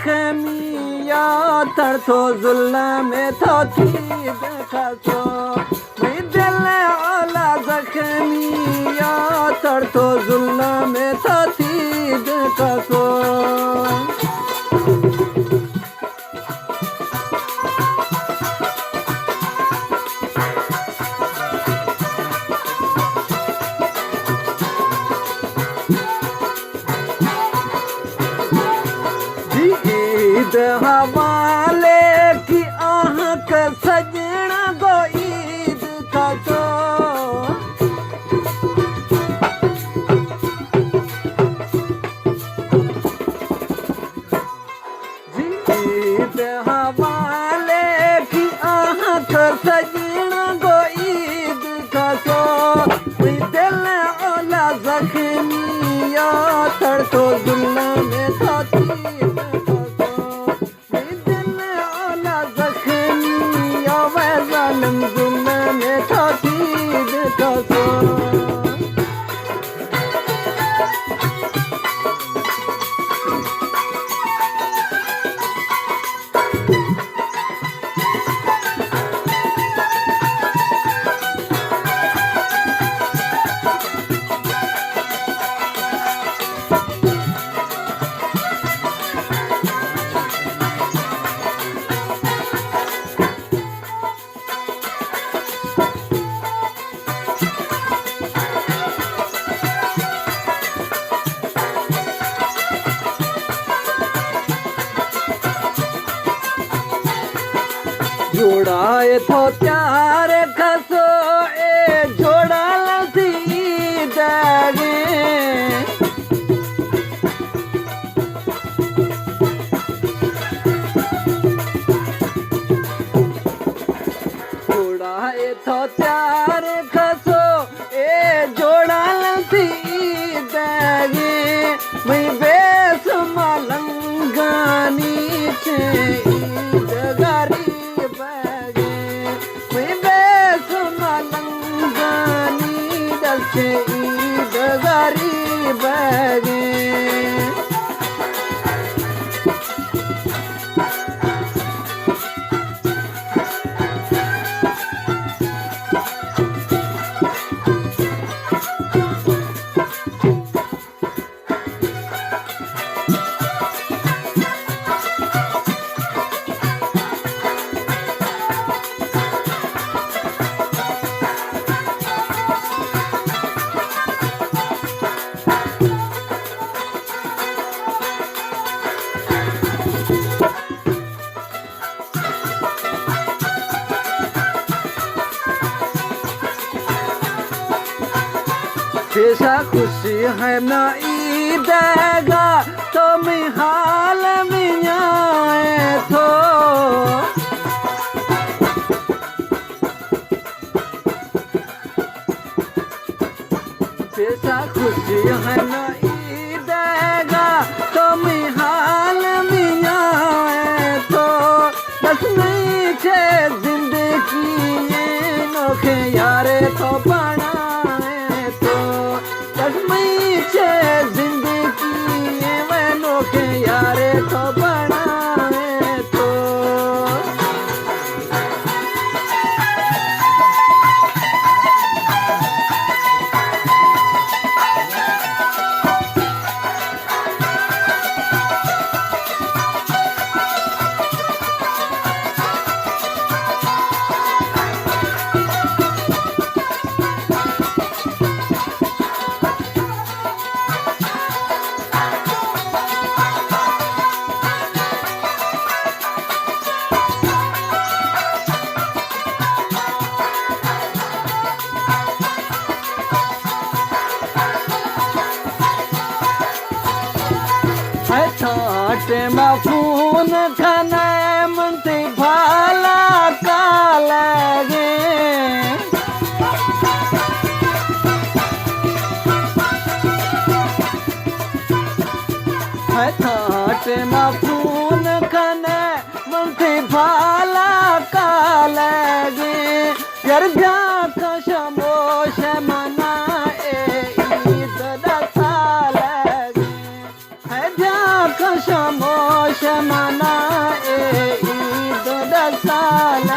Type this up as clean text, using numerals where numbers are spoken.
जखमिया तड़थो जुल्म में थो थी देखो मैं दिल ओला जखमिया तड़थो जुल्म में थो थी देखो ईद हवाले की आहक सजना गो ईद का तो ईद हवाले की आहक सजना गो ईद का तो दिल ओला जख्मिया तड़तो दुल्ला में थाती जोड़ाए थो प्यार खसो ए जोड़ा लसी दागे जोड़ाए थो प्यार खसो ए जोड़ा लसी दागे मैं बेस मलंगानी छे ईद ईद गरीब गे ऐसा खुशी है ना ईदेगा तो मैं हाल में आए तो ऐसा खुशी है ना ईदेगा तो मैं हाल में आए तो बस नहीं छे जिंदगी ये नोखे यारे तो बना जिंदगी वैनो के यारे तो बनाए तो ठाटे में खून खाने मनते भाला का लगे ठाटे में खून खाने मनते भाला का लगे यार ब्याह का शमोश मनाए ईद दा साल लगे खुश मोश मनाए ईद रसाल